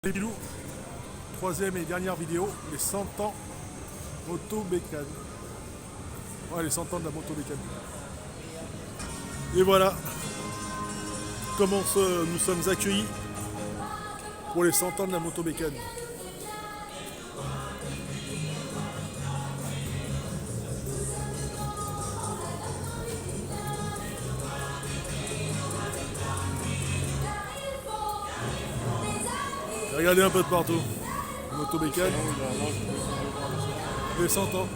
Les bilous, troisième et dernière vidéo, les 100 ans moto bécane. Ouais, les 100 ans de la moto bécane. Et voilà comment nous sommes accueillis pour les 100 ans de la moto bécane. Regardez un peu de partout. Moto bécane. Les 100 ans.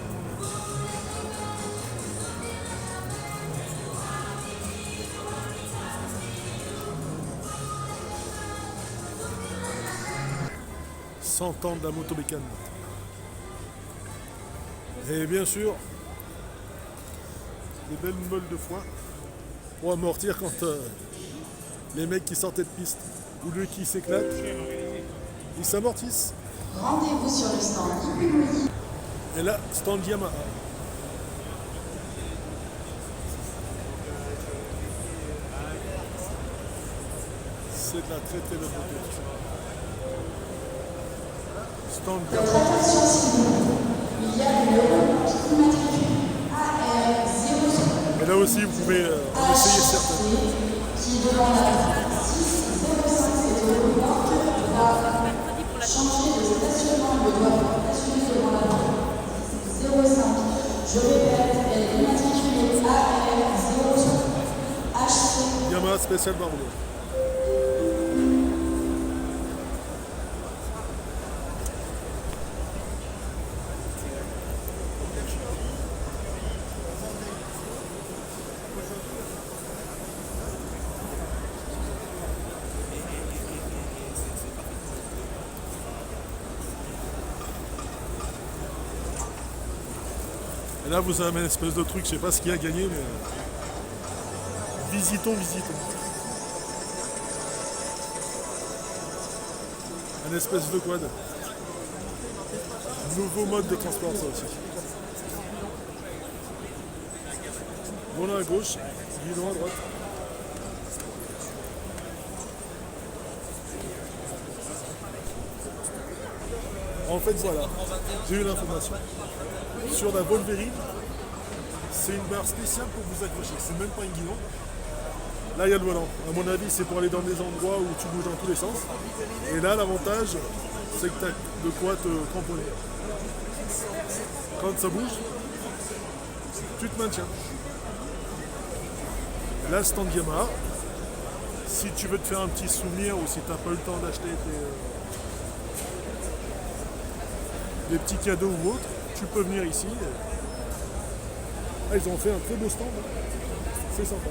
« 100 ans de la moto bécane. » Et bien sûr, des belles meules de foin pour amortir quand les mecs qui sortaient de piste ou ceux qui s'éclatent, ils s'amortissent. Rendez-vous sur le stand Ipumoli. Et là, stand Yamaha. C'est de la très très belle moto. Stand Votre Yamaha. attention s'il vous plaît. Il y a une immatricule AR03 Et là aussi, vous pouvez en essayer certaines. qui devant la 605 va changer de stationnement. Il doit stationner devant la 05. Je répète, elle est immatriculée AR03 HC. Yamaha spécial Barolo. Et là, vous avez une espèce de truc, je sais pas ce qu'il y a gagné, mais visitons. Un espèce de quad. Nouveau mode de transport, ça aussi. Volant à gauche, guidon à droite. En fait, voilà, j'ai eu l'information. Sur la Wolverine, c'est une barre spéciale pour vous accrocher. C'est même pas un guidon. Là, il y a le volant. À mon avis, c'est pour aller dans des endroits où tu bouges dans tous les sens. Et là, l'avantage, c'est que tu as de quoi te cramponner. Quand ça bouge, tu te maintiens. Et là, stand Yamaha, si tu veux te faire un petit souvenir ou si tu n'as pas eu le temps d'acheter des petits cadeaux ou autres, tu peux venir ici. Ah, ils ont fait un très beau stand. C'est sympa.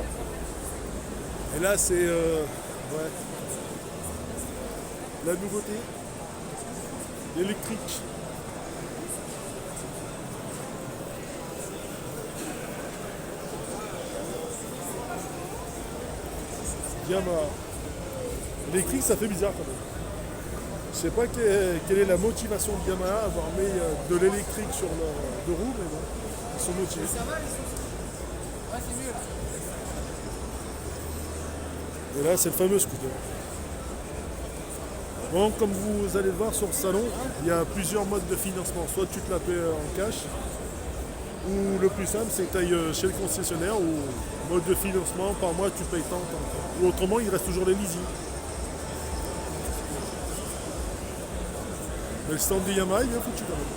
Et là, c'est ouais, la nouveauté. L'électrique. Yamaha. L'électrique, ça fait bizarre quand même. Je sais pas quelle est la motivation de Yamaha à avoir mis de l'électrique sur le deux roues, mais bon, ils sont motivés. Ça va, ouais, c'est mieux. Et là, c'est le fameux scooter. Bon, comme vous allez le voir sur le salon, il y a plusieurs modes de financement. Soit tu te la paies en cash, ou le plus simple, c'est que tu ailles chez le concessionnaire, ou mode de financement, par mois tu payes tant. Ou autrement, il reste toujours les leasing. Mais le stand de Yamaha, il est bien foutu quand même.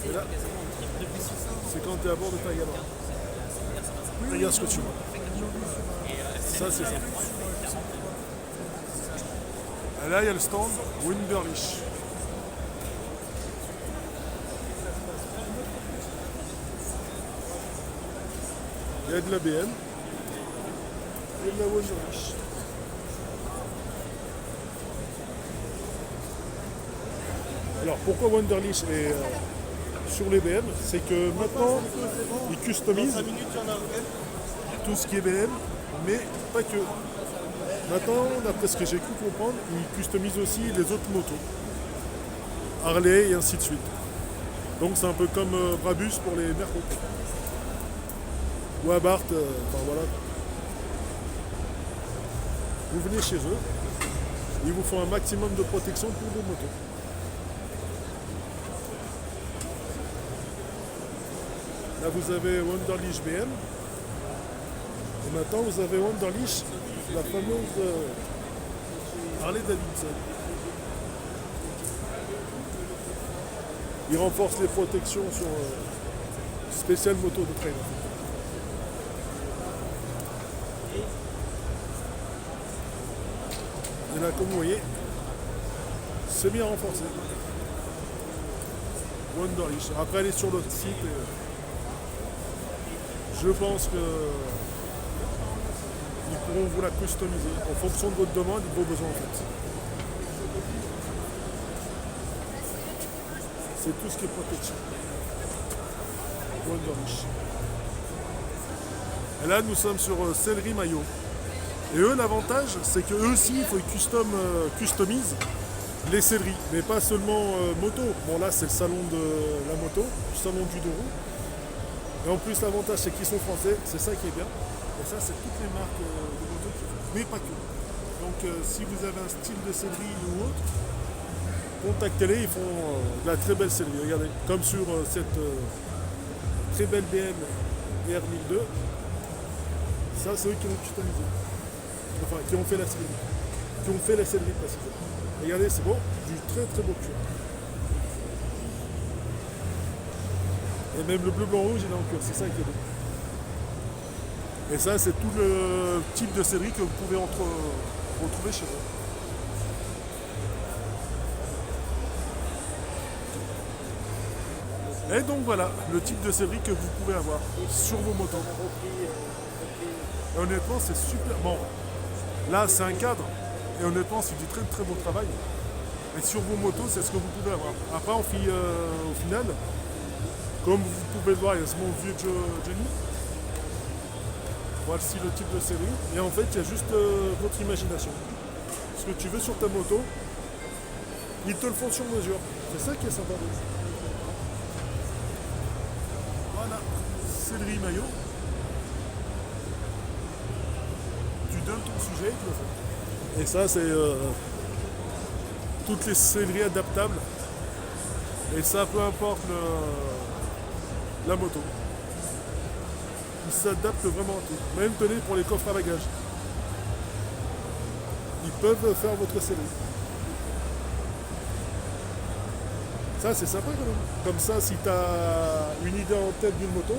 Et là, c'est quand tu es à bord de ta Yamaha. Regarde ce que tu vois. Ça, c'est ça. Et là, il y a le stand Wunderlich. Il y a de la BM. Et de la Wunderlich. Alors pourquoi Wunderlich est sur les BM, c'est que maintenant ils customisent tout ce qui est BM, mais pas que. Maintenant, d'après ce que j'ai cru comprendre, ils customisent aussi les autres motos. Harley et ainsi de suite. Donc c'est un peu comme Brabus pour les Merco. Ou Abarth, enfin voilà. Vous venez chez eux, ils vous font un maximum de protection pour vos motos. Là vous avez Wunderlich BM. Et maintenant vous avez Wunderlich, la fameuse Harley Davidson. Il renforce les protections sur spécial moto de trail. Et là, comme vous voyez, c'est bien renforcé. Wunderlich. Après, elle est sur notre site. Et je pense que ils pourront vous la customiser en fonction de votre demande et de vos besoins en fait. C'est tout ce qui est protection. Wunderlich. Et là, nous sommes sur Sellerie Maillot. Et eux, l'avantage, c'est qu'eux aussi, il faut qu'ils customisent les selleries, mais pas seulement moto. Bon, là, c'est le salon de la moto, le salon du deux roues. Et en plus, l'avantage, c'est qu'ils sont français, c'est ça qui est bien. Et ça, c'est toutes les marques de moto qui font, mais pas que. Donc, si vous avez un style de sellerie ou autre, contactez-les, ils font de la très belle sellerie. Regardez, comme sur cette très belle BM R1002, ça, c'est eux qui l'ont customisé. Enfin, qui ont fait la sellerie. Qui ont fait la sellerie précisément. Regardez, c'est bon, du très très beau cuir. Et même le bleu, blanc, rouge, il est en cuir, c'est ça qui est beau. Et ça, c'est tout le type de sellerie que vous pouvez retrouver chez eux. Et donc voilà, le type de sellerie que vous pouvez avoir sur vos motos. Et honnêtement, c'est super. Bon, là, c'est un cadre. Et honnêtement, c'est du très très beau travail. Et sur vos motos, c'est ce que vous pouvez avoir. Après, au final, comme vous pouvez le voir, il y a ce mon vieux Johnny. Voici le type de série. Et en fait, il y a juste votre imagination. Ce que tu veux sur ta moto, ils te le font sur mesure. C'est ça qui est sympa. Voilà, Sellerie Maillot. Tu donnes ton sujet, tu le fais. Et ça, c'est toutes les selleries adaptables. Et ça, peu importe la moto. Ils s'adaptent vraiment à tout. Même tenez pour les coffres à bagages. Ils peuvent faire votre sellerie. Ça, c'est sympa quand même. Comme ça, si tu as une idée en tête d'une moto,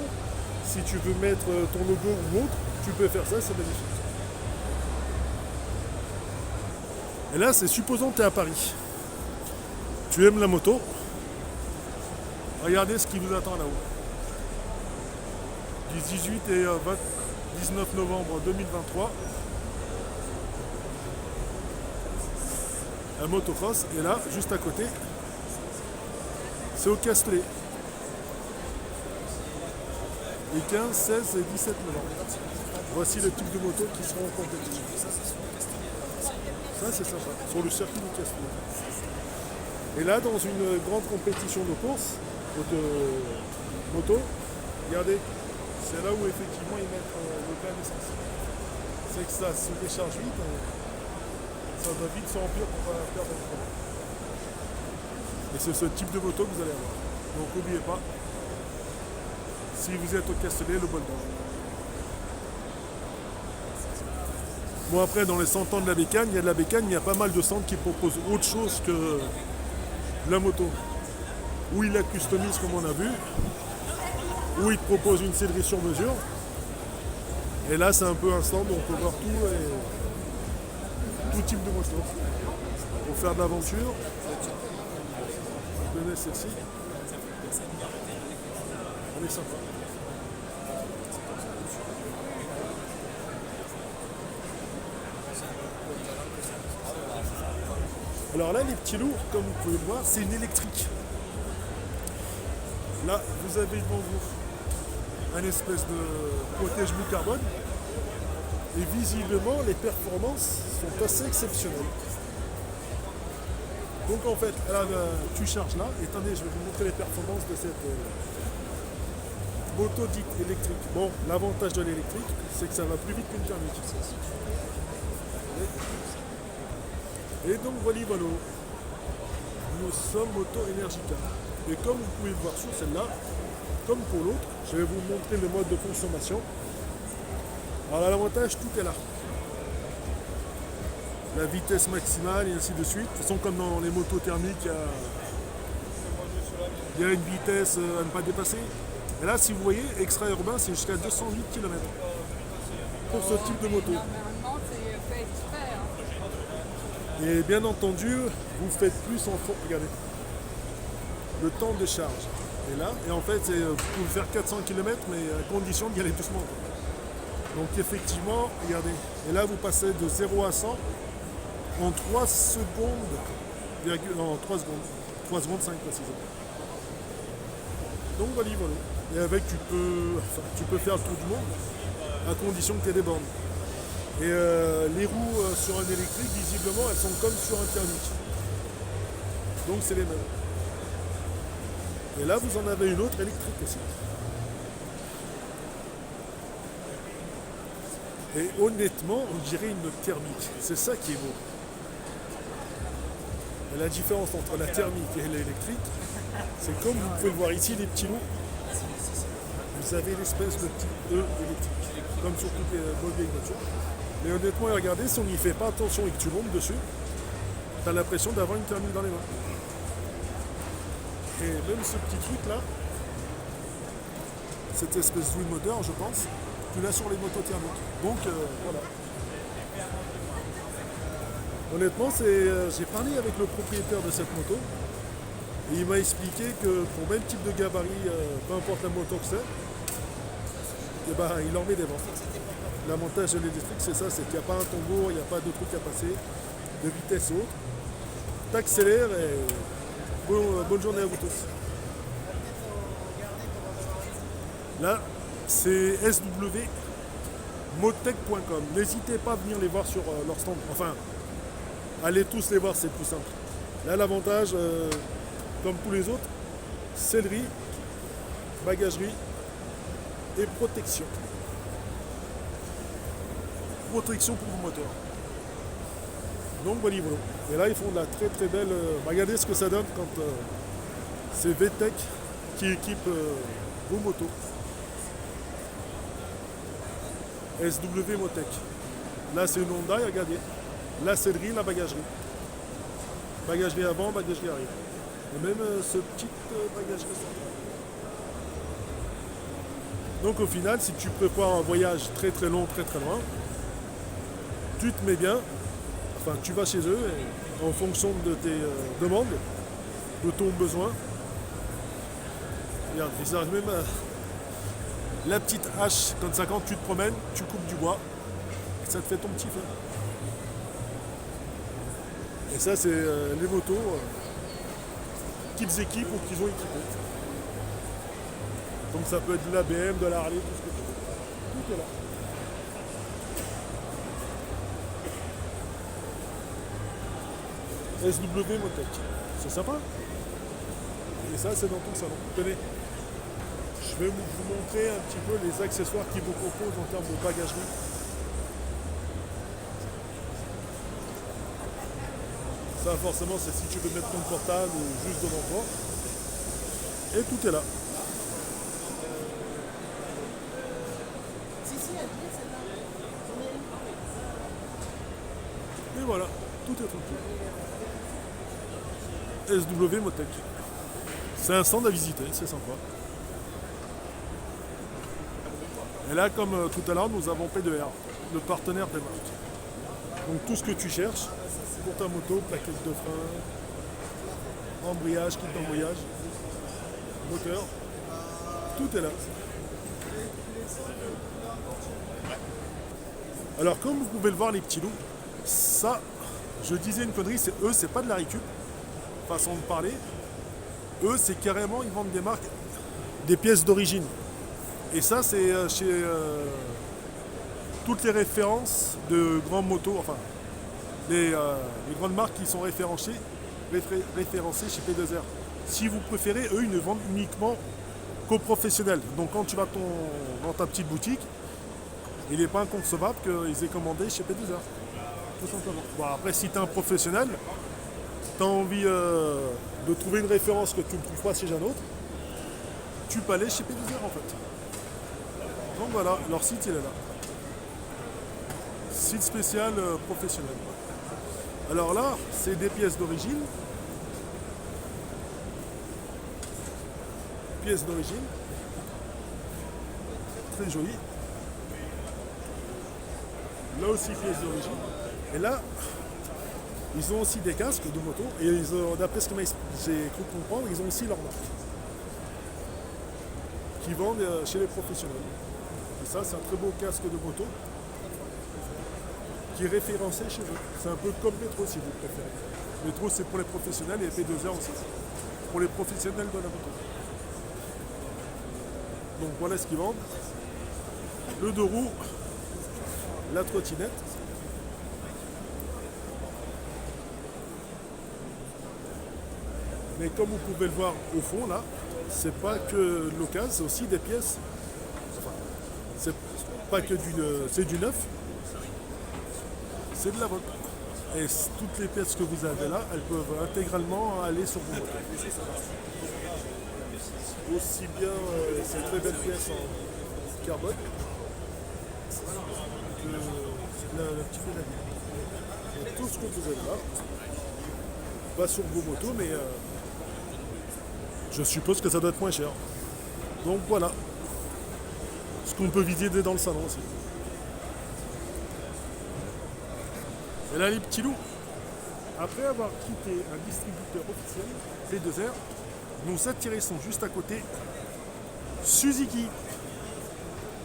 si tu veux mettre ton logo ou autre, tu peux faire ça, c'est magnifique. Et là, c'est supposons que tu es à Paris. Tu aimes la moto. Regardez ce qui vous attend là-haut. Du 18 et 19 novembre 2023. Un motocross. Et là, juste à côté, c'est au Castellet. Les 15, 16 et 17 novembre. Voici le type de moto qui seront en compétition. Ça, c'est sympa, sur le circuit du Castellet. Et là, dans une grande compétition de course, de moto, regardez, c'est là où effectivement ils mettent le plein d'essence. C'est que ça se décharge vite, ça va vite se remplir pour pas perdre le temps. Et c'est ce type de moto que vous allez avoir. Donc n'oubliez pas, si vous êtes au Castellet, le bol d'or. Bon, après, dans les 100 ans de la bécane, il y a de la bécane, il y a pas mal de centres qui proposent autre chose que la moto. Où ils la customisent comme on a vu, où ils te proposent une sellerie sur mesure. Et là, c'est un peu un stand où on peut voir tout type de moto. Pour faire de l'aventure, je connais celle-ci. Elle est sympa. Alors là, les petits lourds, comme vous pouvez le voir, c'est une électrique. Là, vous avez devant vous un espèce de protège-boue carbone. Et visiblement, les performances sont assez exceptionnelles. Donc en fait, là, tu charges là. Et attendez, je vais vous montrer les performances de cette moto dite électrique. Bon, l'avantage de l'électrique, c'est que ça va plus vite qu'une thermique. Et donc voilà, voilà. Nous sommes Moto Energica. Et comme vous pouvez le voir sur celle-là, comme pour l'autre, je vais vous montrer le mode de consommation. Alors à l'avantage, tout est là. La vitesse maximale et ainsi de suite. De toute façon, comme dans les motos thermiques, il y a une vitesse à ne pas dépasser. Et là, si vous voyez, extra-urbain, c'est jusqu'à 208 km pour ce type de moto. Normalement, c'est fait exprès. Hein. Et bien entendu, vous faites plus en fond. Regardez. Le temps de charge est là. Et en fait, vous pouvez faire 400 km, mais à condition d'y aller doucement. Donc effectivement, regardez. Et là, vous passez de 0 à 100 en 3 secondes. En 3 secondes. 3 secondes 5 précisément. Donc voilà, voilà. Et avec, tu peux faire le tour du monde, à condition que tu aies des bornes. Et les roues sur un électrique, visiblement, elles sont comme sur un thermique. Donc c'est les mêmes. Et là, vous en avez une autre électrique aussi. Et honnêtement, on dirait une thermique. C'est ça qui est beau. Et la différence entre la thermique et l'électrique, c'est comme vous pouvez le voir ici, les petits loups. Vous avez l'espèce de petit E électrique, comme sur toutes les bonnes vieilles voitures. Mais honnêtement, regardez, si on n'y fait pas attention et que tu montes dessus, tu as l'impression d'avoir une thermique dans les mains. Et même ce petit truc là, cette espèce d'huile moteur, je pense, tu l'as sur les motos thermiques. Donc voilà. Honnêtement, j'ai parlé avec le propriétaire de cette moto et il m'a expliqué que pour même type de gabarit, peu importe la moto que c'est, eh ben, il en met des vents. L'avantage de l'électrique, c'est ça, c'est qu'il n'y a pas un tombeau, il n'y a pas de truc à passer, de vitesse haute. T'accélères et bonne journée à vous tous. Là, c'est swmotech.com. N'hésitez pas à venir les voir sur leur stand. Enfin, allez tous les voir, c'est plus simple. Là, l'avantage, comme tous les autres, sellerie, bagagerie et protection. Protection pour vos moteurs. Donc voilà, voilà. Et là, ils font de la très très belle. Regardez ce que ça donne quand c'est VTech qui équipe vos motos. SW Motech. Là, c'est une Honda, regardez. La sellerie, la bagagerie. Bagagerie avant, bagagerie arrière. Et même ce petit bagagerie central. Donc au final, si tu prépares un voyage très très long, très très loin, tu te mets bien, enfin tu vas chez eux et en fonction de tes demandes, de ton besoin. Regarde, ils arrivent même à la petite hache, comme ça quand tu te promènes, tu coupes du bois et ça te fait ton petit feu. Et ça c'est les motos qu'ils équipent ou qu'ils ont équipées. Donc ça peut être de la BM, de la Harley, tout ce que tu veux. Tout est là. SW Motech. C'est sympa. Et ça, c'est dans ton salon. Tenez. Je vais vous montrer un petit peu les accessoires qu'ils vous proposent en termes de bagagerie. Ça, forcément, c'est si tu veux mettre ton portable ou juste devant toi. Et tout est là. Et voilà, tout est tranquille. SW Motech. C'est un stand à visiter, c'est sympa. Et là, comme tout à l'heure, nous avons P2R, le partenaire des marques. Donc tout ce que tu cherches pour ta moto, plaquette de frein, embrayage, kit d'embrayage, moteur, tout est là. Alors comme vous pouvez le voir les petits loups, ça, je disais une connerie, c'est pas de la récup, façon de parler. Eux, c'est carrément, ils vendent des marques, des pièces d'origine. Et ça, c'est chez toutes les références de grandes motos, enfin, les grandes marques qui sont référencées chez P2R. Si vous préférez, eux, ils ne vendent uniquement qu'aux professionnels. Donc quand tu vas dans ta petite boutique, il n'est pas inconcevable qu'ils aient commandé chez P2R. tout simplement. Bon, après, si tu es un professionnel, tu as envie de trouver une référence que tu ne trouves pas chez un autre, tu peux aller chez P2R en fait. Donc voilà, leur site il est là. Site spécial professionnel. Alors là, c'est des pièces d'origine. Pièces d'origine. Très jolies. Là aussi, pièces d'origine. Et là, ils ont aussi des casques de moto. Et d'après ce que j'ai cru comprendre, ils ont aussi leur marque. Qui vendent chez les professionnels. Et ça, c'est un très beau casque de moto. Qui est référencé chez eux. C'est un peu comme Métro si vous préférez. Métro c'est pour les professionnels et P2R aussi. Pour les professionnels de la moto. Donc voilà ce qu'ils vendent. Le 2 roues, la trottinette. Mais comme vous pouvez le voir au fond là, c'est pas que l'occasion, c'est aussi des pièces. Enfin, c'est pas que c'est du neuf. C'est de la vente. Et toutes les pièces que vous avez là, elles peuvent intégralement aller sur vos motos. Aussi bien ces très belles pièces en carbone que le petit pédalier. Et tout ce que vous avez là va sur vos motos, mais je suppose que ça doit être moins cher. Donc voilà. Ce qu'on peut visiter dans le salon aussi. Et là, les petits loups, après avoir quitté un distributeur officiel, P2R, nos attirés sont juste à côté. Suzuki.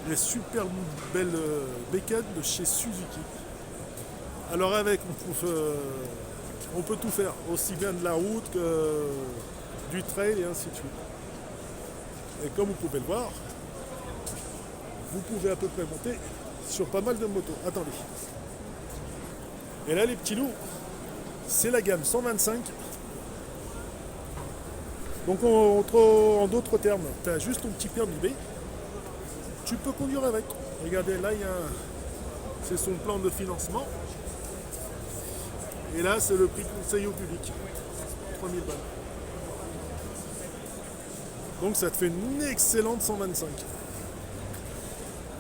Les super belles bécanes de chez Suzuki. Alors avec, on peut tout faire, aussi bien de la route que du trail et ainsi de suite. Et comme vous pouvez le voir, vous pouvez à peu près monter sur pas mal de motos. Attendez. Et là, les petits loups, c'est la gamme 125. Donc, en d'autres termes, tu as juste ton petit permis B. Tu peux conduire avec. Regardez, là, c'est son plan de financement. Et là, c'est le prix conseil au public. 3000 balles. Donc, ça te fait une excellente 125.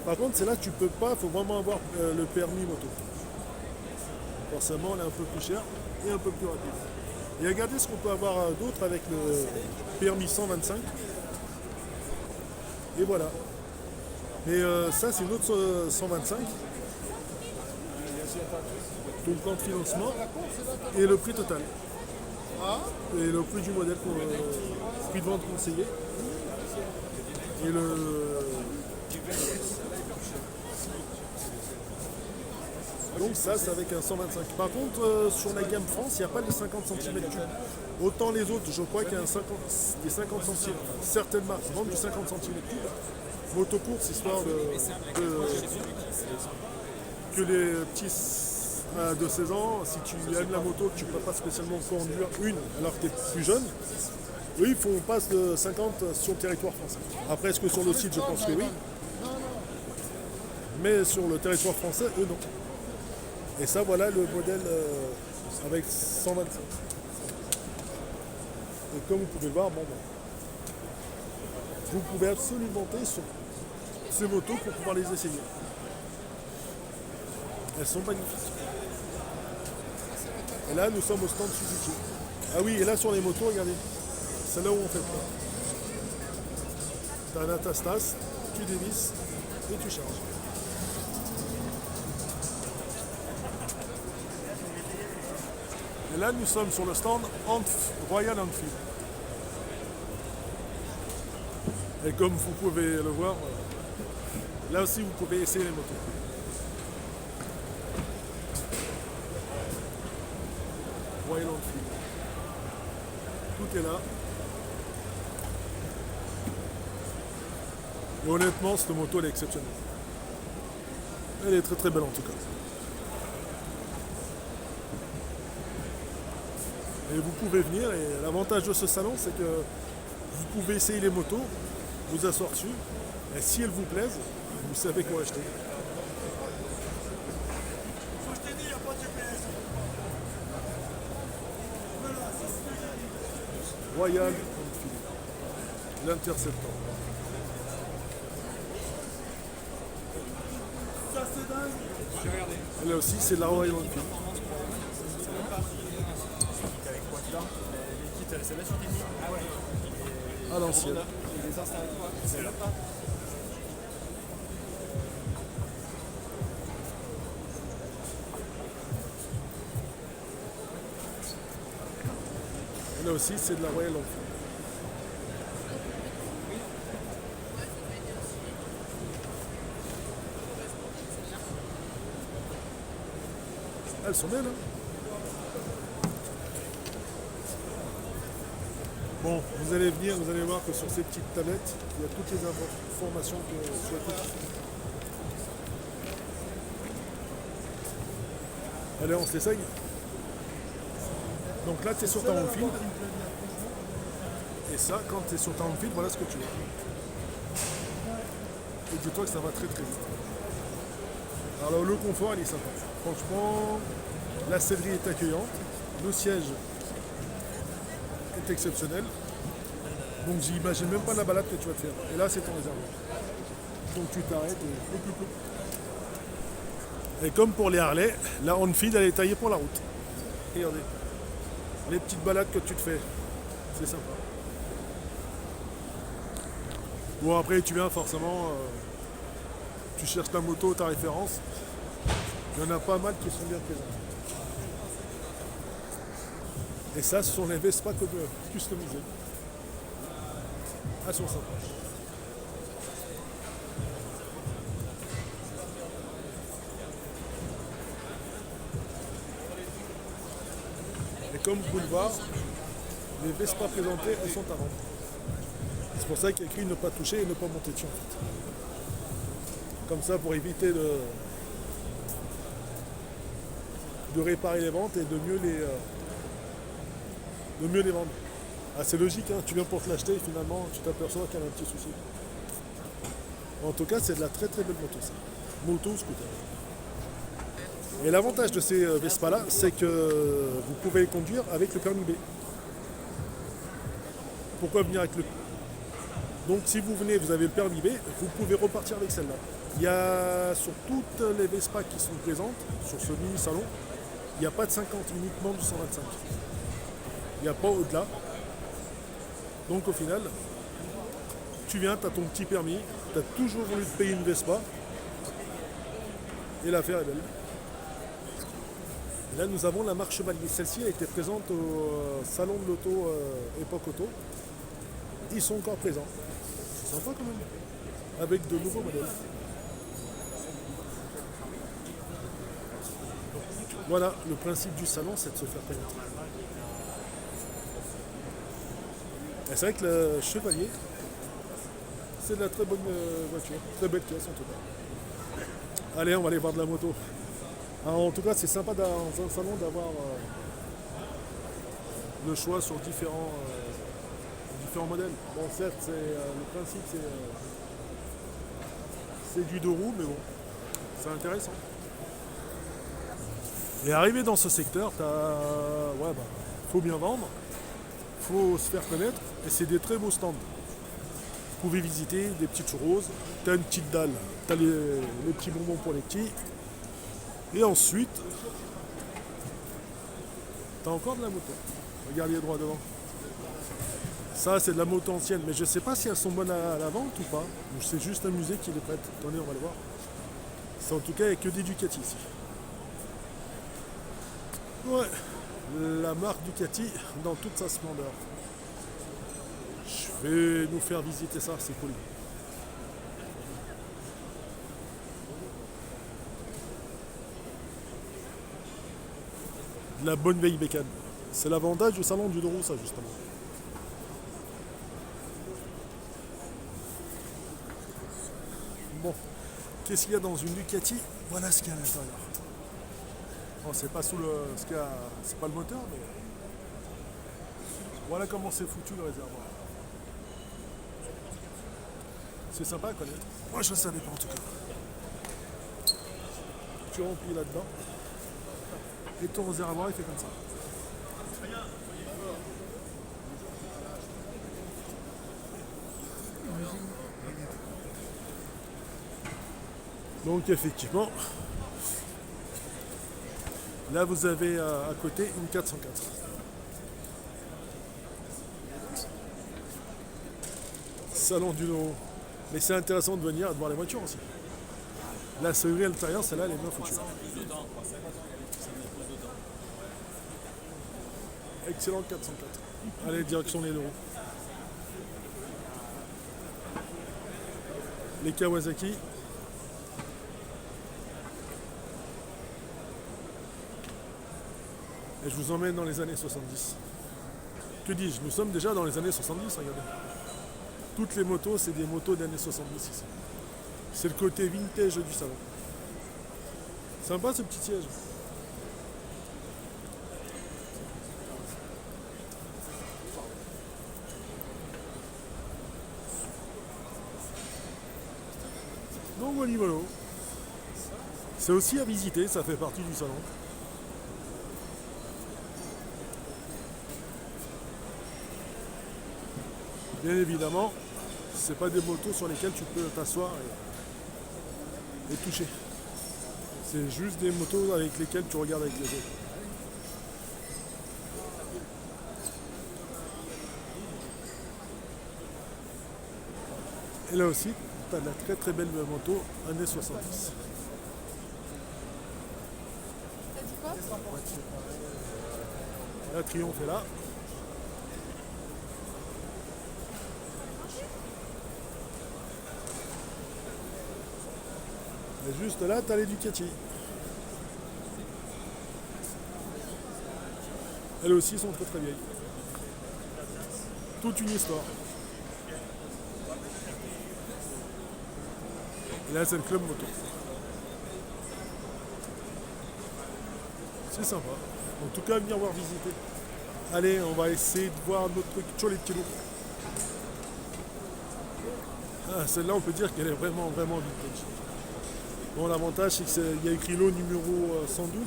Par contre, c'est là que tu peux pas, il faut vraiment avoir le permis moto. Forcément, elle est un peu plus chère et un peu plus rapide. Et regardez ce qu'on peut avoir d'autre avec le permis 125. Et voilà. Mais ça, c'est une autre 125. Donc, plan de financement et le prix total. Et le prix du modèle, prix de vente conseillé. Et donc ça, c'est avec un 125. Par contre, sur la gamme France, il n'y a pas de 50 cm3. Autant les autres, je crois qu'il y a des 50 cm. Certaines marques vendent du 50 cm3. Motocourse, histoire que les petits de 16 ans, si tu aimes la moto, que tu ne peux pas spécialement conduire une alors que tu es plus jeune, eux, ils font passe de 50 sur le territoire français. Après, est-ce que sur le site, je pense que oui. Mais sur le territoire français, eux, non. Et ça, voilà le modèle avec 125. Et comme vous pouvez le voir, vous pouvez absolument monter sur ces motos pour pouvoir les essayer. Elles sont magnifiques. Et là, nous sommes au stand Suzuki. Ah oui, et là, sur les motos, regardez. C'est là où on fait quoi. Tu as un atastas, tu dévisses et tu charges. Et là, nous sommes sur le stand Royal Enfield. Et comme vous pouvez le voir, là aussi, vous pouvez essayer les motos. Royal Enfield. Tout est là. Et honnêtement, cette moto, elle est exceptionnelle. Elle est très très belle en tout cas. Et vous pouvez venir, et l'avantage de ce salon, c'est que vous pouvez essayer les motos, vous asseoir dessus, et si elles vous plaisent, vous savez quoi acheter. Royal Enfield. L'Interceptor. J'ai regardé. Et là aussi, c'est de la Royal Enfield. Avec quoi dedans? Les kits, c'est là sur Disney. Ah ouais. À l'ancienne. Et les installations, c'est là pas. Et là aussi, c'est de la Royal Enfield. Elles sont belles, hein. Bon, vous allez venir, vous allez voir que sur ces petites tablettes, il y a toutes les informations que vous souhaitez. Allez, on se l'essaye. Donc là, tu es sur ta Enfield. Et ça, quand tu es sur ta Enfield, voilà ce que tu vois. Et dis-toi que ça va très très vite. Alors le confort, il est sympa. Franchement, la sellerie est accueillante. Le siège est exceptionnel. Donc j'imagine même pas la balade que tu vas te faire. Et là, c'est ton réservoir. Donc tu t'arrêtes et comme pour les Harley, la Enfield, elle est taillée pour la route. Regardez. Les petites balades que tu te fais. C'est sympa. Bon, après, tu viens forcément, tu cherches ta moto, ta référence. Il y en a pas mal qui sont bien présents. Et ça, ce sont les Vespa customisées. Elles sont sympas. Et comme vous pouvez le voir, les Vespa présentées, elles sont à vendre. C'est pour ça qu'il y a écrit ne pas toucher et ne pas monter dessus en fait. Comme ça pour éviter de réparer les ventes et de mieux les vendre. Ah, c'est logique, hein, tu viens pour te l'acheter et finalement tu t'aperçois qu'il y a un petit souci. En tout cas, c'est de la très très belle moto ça. Moto, scooter. Et l'avantage de ces Vespa là, c'est que vous pouvez les conduire avec le permis B. Pourquoi venir avec le... Donc si vous venez, vous avez le permis B, vous pouvez repartir avec celle-là. Il y a sur toutes les Vespa qui sont présentes, sur ce mini-salon, il n'y a pas de 50, uniquement du 125. Il n'y a pas au-delà. Donc au final, tu viens, tu as ton petit permis, tu as toujours voulu te payer une Vespa, et l'affaire est belle. Et là nous avons la marque Chevalier. Celle-ci a été présente au salon de l'auto Époque Auto. Ils sont encore présents. C'est sympa quand même. Avec de nouveaux modèles. Voilà, le principe du salon, c'est de se faire connaître. Et c'est vrai que le Chevalier, c'est de la très bonne voiture. Très belle caisse en tout cas. Allez, on va aller voir de la moto. Alors, en tout cas, c'est sympa dans un salon d'avoir le choix sur différents modèles. Bon, certes, le principe, c'est du 2 roues, mais bon, c'est intéressant. Et arrivé dans ce secteur, faut bien vendre, faut se faire connaître, et c'est des très beaux stands. Vous pouvez visiter des petites choses, tu as une petite dalle, tu as les petits bonbons pour les petits, et ensuite, tu as encore de la moto. Regardez droit devant. Ça, c'est de la moto ancienne, mais je ne sais pas si elles sont bonnes à la vente ou pas. Ou c'est juste un musée qui les prête. Attendez, on va le voir. C'est en tout cas, il n'y a que des Ducati ici. Ouais, la marque Ducati dans toute sa splendeur. Je vais nous faire visiter ça, c'est cool. De la bonne vieille bécane. C'est l'avantage du salon du Douro, ça justement. Bon, qu'est-ce qu'il y a dans une Ducati? Voilà ce qu'il y a à l'intérieur. Bon, c'est pas c'est pas le moteur, mais voilà comment c'est foutu le réservoir. C'est sympa à connaître. Moi je ne savais pas en tout cas. Tu remplis là-dedans et ton réservoir il fait comme ça. Donc effectivement, là vous avez à côté une 404. Salon du Nord. Mais c'est intéressant de venir et de voir les voitures aussi. La serrure à l'intérieur, celle-là, elle est bien foutue. Excellent 404. Allez, direction les euros. Les Kawasaki. Et je vous emmène dans les années 70. Que dis-je? Nous sommes déjà dans les années 70, regardez. Toutes les motos, c'est des motos des années 70 ici. C'est le côté vintage du salon. Sympa ce petit siège. Donc voilà, voilà. C'est aussi à visiter, ça fait partie du salon. Bien évidemment, c'est pas des motos sur lesquelles tu peux t'asseoir et toucher. C'est juste des motos avec lesquelles tu regardes avec les yeux. Et là aussi, tu as de la très très belle moto années 70. T'as dit quoi? La Triomphe est là. Et juste là, tu as les Ducati. Elles aussi sont très très vieilles. Toute une histoire. Et là, c'est le club moto. C'est sympa. En tout cas, venir voir visiter. Allez, on va essayer de voir notre truc sur les petits loups. Ah, celle-là, on peut dire qu'elle est vraiment vintage. Bon, l'avantage, c'est qu'il y a écrit lot numéro 112.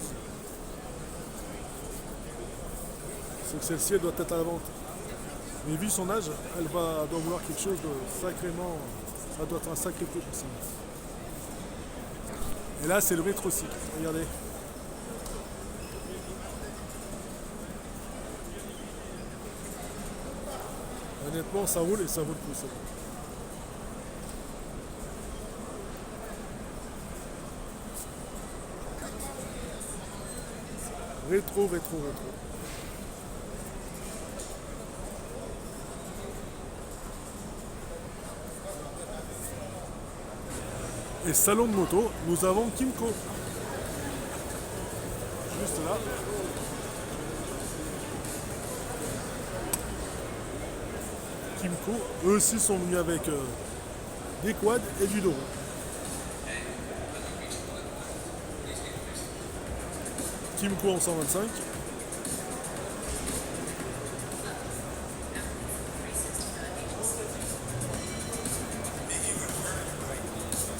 C'est que celle-ci, elle doit être à la vente. Mais vu son âge, elle doit vouloir quelque chose de sacrément... Ça doit être un sacré peu possible. Et là, c'est le rétrocycle. Regardez. Honnêtement, ça roule et ça vaut le coup. Ça. Rétro. Et salon de moto, nous avons Kymco. Juste là. Kymco, eux aussi sont venus avec des quads et du dos. Kymco en 125.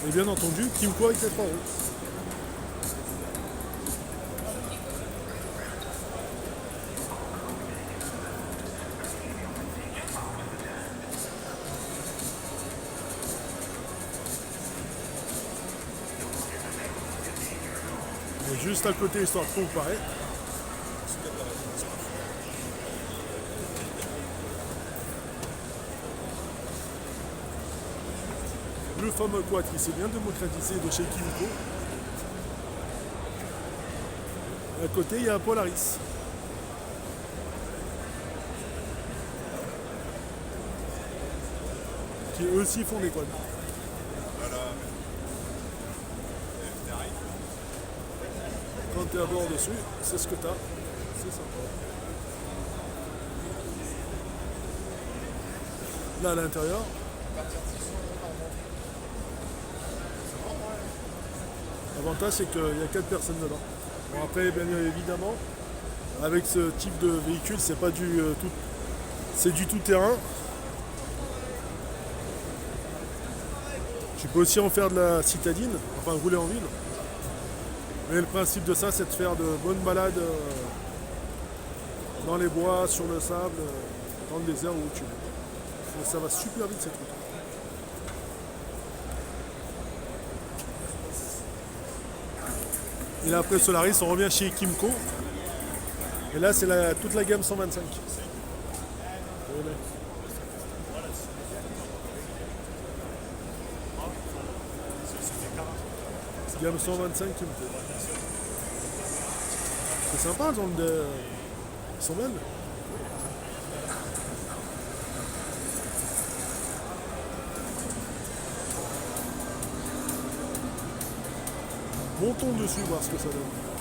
Et bien entendu, Kymco avec les 3 roues. Et juste à côté, histoire de comparer. Le fameux quad qui s'est bien démocratisé de chez Kymco. À côté, il y a un Polaris. Qui eux aussi font des quads. Quand tu es à bord dessus, c'est ce que tu as. C'est sympa. Là à l'intérieur. L'avantage c'est qu'il y a 4 personnes dedans. Bon après bien évidemment avec ce type de véhicule c'est pas du tout. C'est du tout terrain. Tu peux aussi en faire de la citadine, enfin rouler en ville. Mais le principe de ça, c'est de faire de bonnes balades dans les bois, sur le sable, dans le désert où tu veux. Et ça va super vite cette route. Et là après Solaris, on revient chez Kimco. Et là c'est toute la gamme 125. Voilà. Gamme 125 Kimco. C'est sympa le genre de. Ils sont belles. Montons dessus voir ce que ça donne.